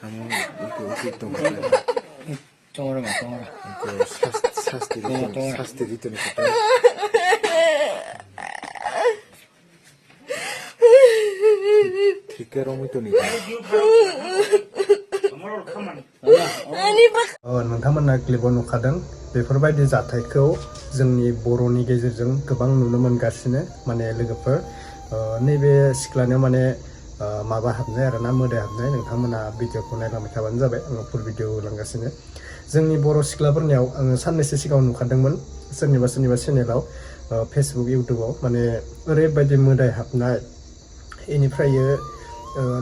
Kamu itu macam Tunggu mas, tunggu. sasti itu nih kita. Tikar om itu nih. नोंथांमोना क्लिपाव नुखादों बेफोरबायदि जाथायखौ जोंनि बर'नि गेजेरजों गोबां नुनो मोनगासिनो माने लोगोफोर नैबे सिख्लानियाव माने माबा हाबनाय आरोना मोदाय हाबनाय नोंथांमोना भिडिअखौ नायलांबाय थाबानो जाबाय आङो फुल भिडिअ लांगासिनो जोंनि बर' सिख्लाफोरनियाव आङो साननैसो सिगाङाव नुखादोंमोन सोरनिबा चेनेलाव फेसबुक इउटुबाव माने ओरैबायदि मोदाय हाबनाय इनिफ्रायो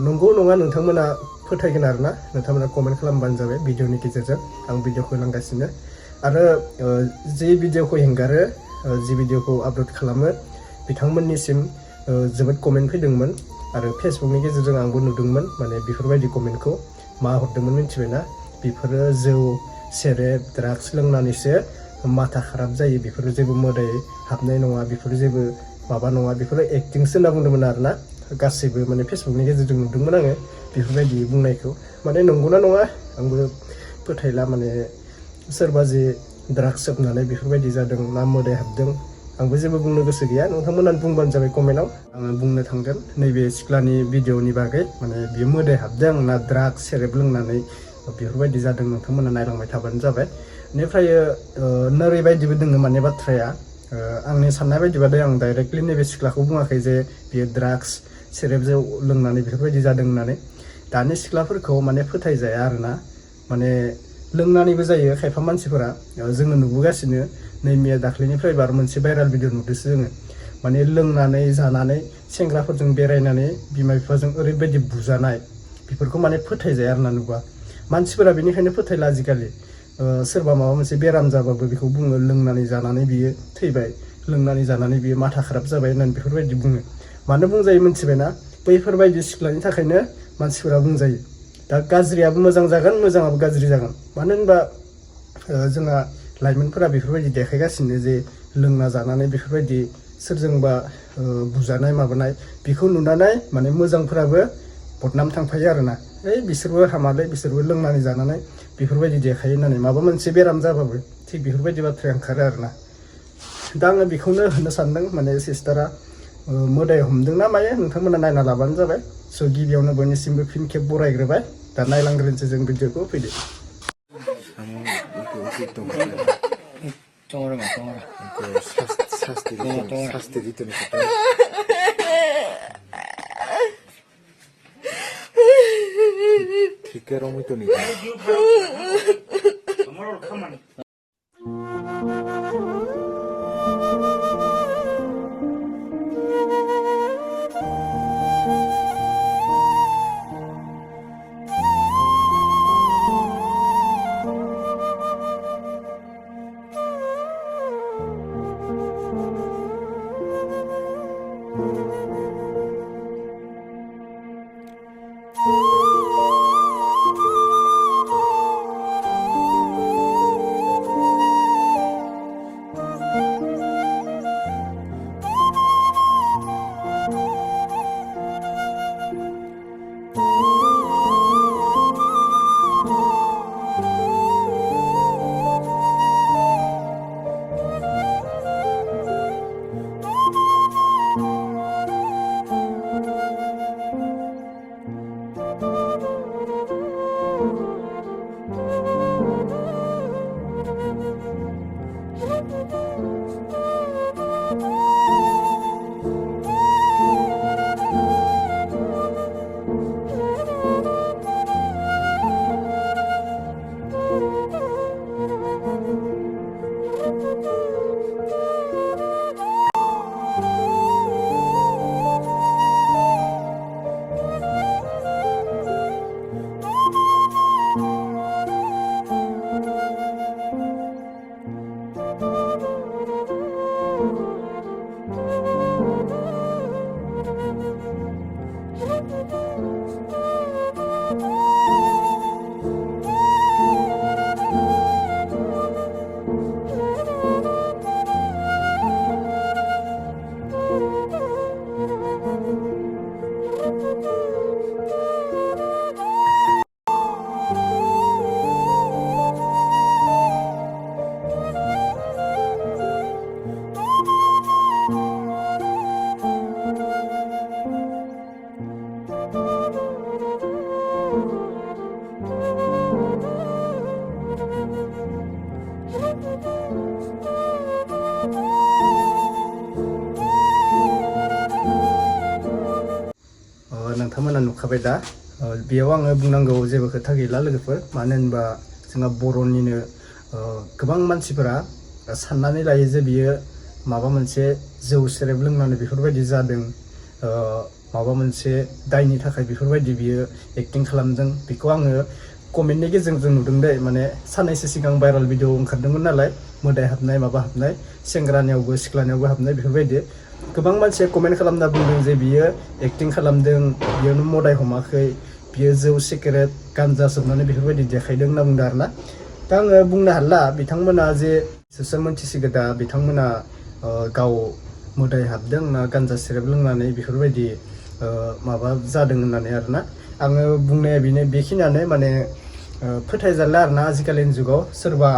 नंगौ नङा नोंथांमोना फोथायगोन आरोना नोंथांमोना कमेन्ट खालामबानो जाबाय भिडिअनि गेजेरजों आं भिडिअखौ लांगासिनो आरो जि भिडिअखौ हेंगारो जि भिडिअखौ आपल'ड खालामो बिथांमोननिसिम जोबोद कमेन्ट फैदोंमोन आरो फेसबुकनि गेजेरजों आंबो नुदोंमोन माने बेफोरबायदि कमेन्टखौ मा हरदोंमोन मिथिबायना बेफोरो जौ सेरेब ड्राग्स लोंनानैसो माथा खाराब जायो बेफोरो जेबो मोदाय हाबनाय नङा बेफोरो जेबो माबा नङा बेफोरो एक्टिंसो होनना बुंदोंमोन आरोना गासैबो माने फेसबुकनि गेजेरजों नुदोंमोन आङो बेफोरबायदि बुंनायखौ माने नंगौना नङा आंबो फोथायला माने सोरबा जे ड्राग्स सोबनानै बेफोरबायदि जादों ना मोदाय हाबदों आंबो जेबो बुंनो गोसो गैया नोंथांमोना बुंबानो जाबाय कमेन्टआव आङो बुंनो थांगोन नैबे सिख्लानि भिडिअनि बागै माने बियो मोदाय हाबदों ना ड्राग्स सेरेब लोंनानै बेफोरबायदि जादों नोंथांमोना नायलांबाय थाबानो जाबाय बेनिफ्राय नोरैबायदिबो दोङो माने बाथ्राया आंनि साननाय बायदिबाथाय आं डाइरेक्टलि नैबे सिख्लाखौ बुङाखै जे बियो ड्राग्स सेरेब जौ लोंनानै बेफोरबायदि जादों होननानै दानि सिख्लाफोरखौ माने फोथायजाया आरोना माने लोंनानैबो जायो खायफा मानसिफोरा जोङो नुबोगासिनो नै मैया दाख्लैनिफ्राय बार मोनसे भाइराल भिडिअ नुदोंसो जोङो माने लोंनानै जानानै सेंग्राफोरजों बेरायनानै बिमा बिफाजों ओरैबायदि बुजानाय बेफोरखौ माने फोथायजाया आरोना नुबा मानसिफोरा बेनिखायनो फोथायला आजिखालि सोरबा माबा मोनसे बेराम जाबाबो बेखौ बुङो लोंनानै जानानै बियो थैबाय लोंनानै जानानै बियो माथा खाराब जाबाय होननानै बेफोरबायदि बुङो मानो बुंजायो मिथिबायना बैफोरबायदि सिख्लानि थाखायनो मानसिफोरा बुंजायो दा गाज्रियाबो मोजां जागोन मोजाङाबो गाज्रि जागोन मानो होनबा जोंहा लाइमोनफोरा बेफोरबायदि देखायगासिनो जे लोंना जानानै बेफोरबायदि सोरजोंबा बुजानाय माबानाय बेखौ नुनानै माने मोजांफोराबो बदनाम थांफायो आरोना बिसोरबो हामालै बिसोरबो लोंनानै जानानै बेफोरबायदि देखायो होननानै माबा मोनसे बेराम जाबाबो थिग बेफोरबायदि बाथ्राया ओंखारो आरोना दा आङो बेखौनो होननो सानदों माने सिस्टारा मोदाय हमदोंना मायो नोंथांमोना नायना लाबानो जाबाय स' गिबियावनो बयनिसिमबो फिन खेब बरायग्रोबाय दा नायलांग्रोनोसै जों भिडिअखौ फैदो Tunggu mas, tunggu. sasti itu nih kita. Tikar om itu nih. बुंखाबाय दा बेयाव आङो बुंनांगौ जेबो खोथा गैला लोगोफोर मानो होनबा जोंहा बर'निनो गोबां मानसिफोरा साननानै लायो जे बियो माबा मोनसे जौ सेरेब लोंनानै बेफोरबायदि जादों माबा मोनसे दायनि थाखाय बेफोरबायदि बियो एक्टिं खालामदों बेखौ आङो कमेन्टनि गेजेरजों नुदों दे माने साननैसो सिगां भाइराल भिडिअ ओंखारदोंमोन नालाय मोदाय हाबनाय माबा हाबनाय सेंग्रानियावबो सिख्लानियावबो हाबनाय बेफोरबायदि गोबां मानसिया कमेन्ट खालामना बुंदों जे बियो एक्टिं खालामदों बियो मोदाय हमाखै बियो जौ सिगारेट गान्जा सोबनानै बेफोरबायदि देखायदों होनना बुंदों आरोना दा आङो बुंनो हाला बिथांमोना जे सोर मोनथिसिगौ दा बिथांमोना गाव मोदाय हाबदों ना गान्जा सेरेब लोंनानै बेफोरबायदि माबा जादों होननानै आरोना आङो बुंनाया बेनो बेखिनियानो माने फोथायजाला आरोना आजिखालिनि जुगाव सोरबा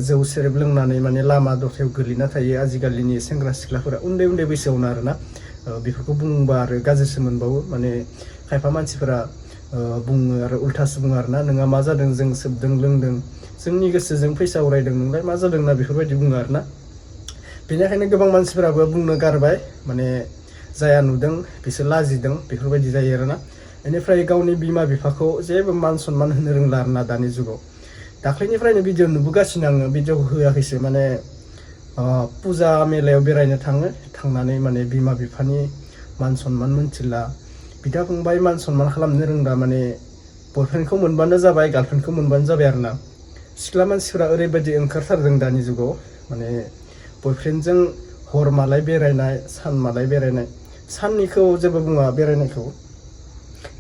जौ सेरेब लोंनानै माने लामा दथायाव गोलैना थायो आजिखालिनि सेंग्रा सिख्लाफोरा उन्दै उन्दै बैसोआवनो आरोना बेफोरखौ बुंबा आरो गाज्रिसो मोनबावो माने खायफा मानसिफोरा बुङो आरो उल्थासो बुङो आरोना नोंहा मा जादों जों सोबदों लोंदों जोंनि गोसोजों फैसा उरायदों नोंलाय मा जादों ना बेफोरबायदि बुङो आरोना बेनिखायनो गोबां मानसिफोराबो बुंनो गारबाय माने जाया नुदों बिसोर लाजिदों बेफोरबायदि जायो आरोना बेनिफ्राय गावनि बिमा बिफाखौ जेबो मान सनमान होनो रोंला आरोना दानि जुगाव दाख्लैनिफ्रायनो भिडिअ नुबोगासिनो आङो भिडिअखौ होआखैसो माने फुजा मेलायाव बेरायनो थांनानै माने बिमा बिफानि मान सनमान मोनथिला बिदा फंबाय मान सनमान खालामनो रोंला माने बयफ्रेन्डखौ मोनबानो जाबाय गार्लफ्रेन्डखौ मोनबानो जाबाय आरोना सिख्ला मानसिफोरा ओरैबायदि ओंखारथारदों दानि जुगाव माने बयफ्रेन्डजों हर मालाय बेरायनाय सान मालाय बेरायनाय साननिखौ जेबो बुङा बेरायनायखौ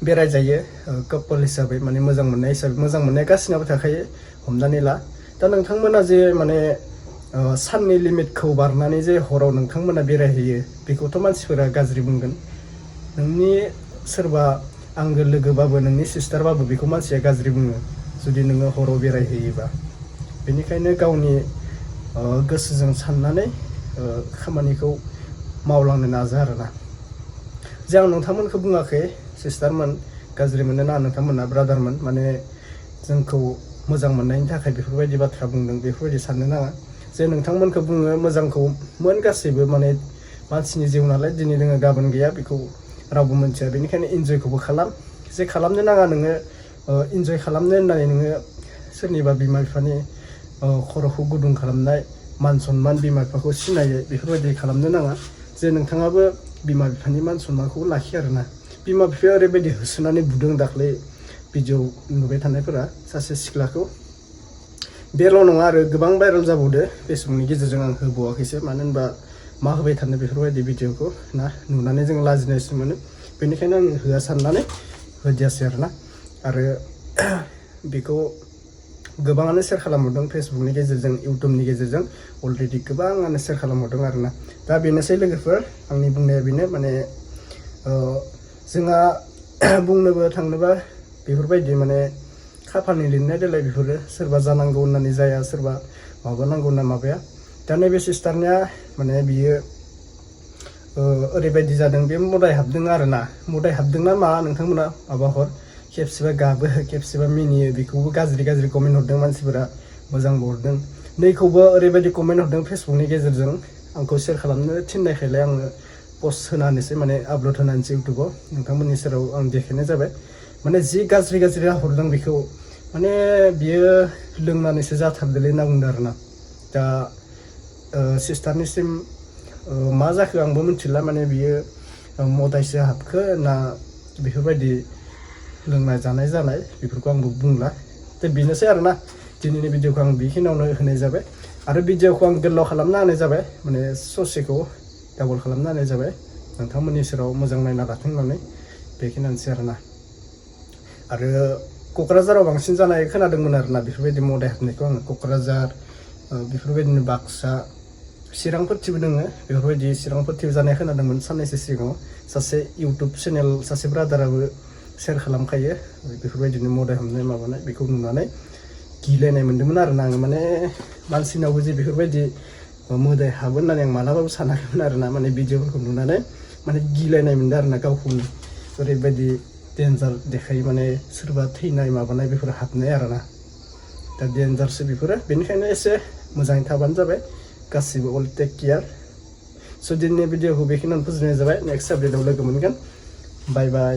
बेरायजायो कापोल हिसाबै माने मोजां मोननाय हिसाबै मोजां मोननाय गासिनाबो थाखायो हमनानै ला दा नोंथांमोना जे माने साननि लिमिटखौ बारनानै जे हराव नोंथांमोना बेरायहैयो बेखौथ' मानसिफोरा गाज्रि बुंगोन नोंनि सोरबा आंगो लोगोबाबो नोंनि सिस्टारबाबो बेखौ मानसिया गाज्रि बुङो जुदि नोङो हराव बेरायहैयोबा बेनिखायनो गावनि गोसोजों साननानै खामानिखौ मावलांनो नाजा आरोना जे आं नोंथांमोनखौ बुङाखै सिस्टारमोन गाज्रि मोनो ना नोंथांमोना ब्रादारमोन माने जोंखौ मोजां मोननायनि थाखाय बेफोरबायदि बाथ्रा बुंदों बेफोरबायदि साननो नाङा जे नोंथांमोनखौ बुङो मोजांखौ मोन गासैबो माने मानसिनि जिउ नालाय दिनै दोङो गाबोन गैया बेखौ रावबो मोनथिया बेनिखायनो इन्जयखौबो खालाम जे खालामनो नाङा नोङो इन्जय खालामनो होननानै नोङो सोरनिबा बिमा बिफानि खर'खौ गुदुं खालामनाय मान सनमान बिमा बिफाखौ सिनायै बेफोरबायदि खालामनो नाङा जे नोंथाङाबो बिमा बिफानि मान सनमानखौ लाखि आरोना बिमा बिफाया ओरैबायदि होसोनानै बुदों दाख्लै भिडिअ नुबाय थानायफोरा सासे सिख्लाखौ बेल' नङा आरो गोबां भाइरेल जाबावदो फेसबुकनि गेजेरजों आं होबावाखैसो मानो होनबा मा होबाय थानो बेफोरबायदि भिडिअखौ ना नुनानै जों लाजिनायसो मोनो बेनिखायनो आं होआ साननानै होदियासै आरोना आरो बेखौ गोबाङानो शेयार खालामहरदों फेसबुकनि गेजेरजों इउटुबनि गेजेरजों अलरेडि गोबाङानो शेयार खालामहरदों आरोना दा बेनोसै लोगोफोर आंनि बुंनाया बेनो माने जोंहा बुंनोबो थांनोबा बेफोरबायदि माने खाफालनि लिरनाय देलाय बेफोरो सोरबा जानांगौ होननानै जाया सोरबा माबानांगौ होनना माबाया दा नैबे सिस्टारनिया माने बियो ओरैबायदि जादों बे मोदाय हाबदों आरोना मोदाय हाबदोंना मा नोंथांमोना माबा हर खेबसेबा गाबो खेबसेबा मिनियो बेखौबो गाज्रि गाज्रि कमेन्ट हरदों मानसिफोरा मोजांबो हरदों नैखौबो ओरैबायदि कमेन्ट हरदों फेसबुकनि गेजेरजों आंखौ शेयार खालामनो थिननायखायलाय आङो पस्ट होनानैसो माने आपल'ड होनानैसो इउटुबाव नोंथांमोननि सेराव आं देखायनाय जाबाय माने जि गाज्रि गाज्रि हरदों बेखौ माने बियो लोंनानैसो जाथारदोलै होनना बुंदों आरोना दा सिस्टारनिसिम मा जाखो आंबो मिथिला माने बियो मदायसो हाबखो ना बेफोरबायदि लोंनाय जानाय बेफोरखौ आंबो बुंला दा बेनोसै आरोना दिनैनि भिडिअखौ आं बेखिनियावनो होनाय जाबाय आरो भिडिअखौ आं गोलाव खालामना होनाय जाबाय माने ससेखौ डाबल खालामना होनाय जाबाय नोंथांमोननि सेराव मोजां नायना लाथों होननानै बेखिनियानोसै आरोना आरो क'क्राझाराव बांसिन जानाय खोनादोंमोन आरोना बेफोरबायदि मोदाय हाबनायखौ आङो क'क्राझार बेफोरबायदिनो बाक्सा चिरांफोरथिबो दोङो बेफोरबायदि चिरांफोरथिबो जानाय खोनादोंमोन साननैसो सिगाङाव सासे इउटुब चेनेल सासे ब्रादाराबो शेयार खालामखायो बेफोरबायदिनो मोदाय हाबनाय माबानाय बेखौ नुनानै गिलायनाय मोन्दोंमोन आरोना आङो माने मानसिनावबो जे बेफोरबायदि मोदाय हाबो होननानै आं मालाबाबो सानाखैमोन आरोना माने भिडिअफोरखौ नुनानै माने गिलायनाय मोनदों आरोना गावखौनो ओरैबायदि डेन्जार देखायो माने सोरबा थैनाय माबानाय बेफोर हाबनाय आरोना दा डेन्जारसो बेफोरो बेनिखायनो एसे मोजाङै थाबानो जाबाय गासिबो अल टेक केयार स' दिनैनि भिडिअखौ बेखिनियावनो फोजोबनाय जाबाय नेक्स्ट आपडेटआव लोगो मोनगोन बाय बाय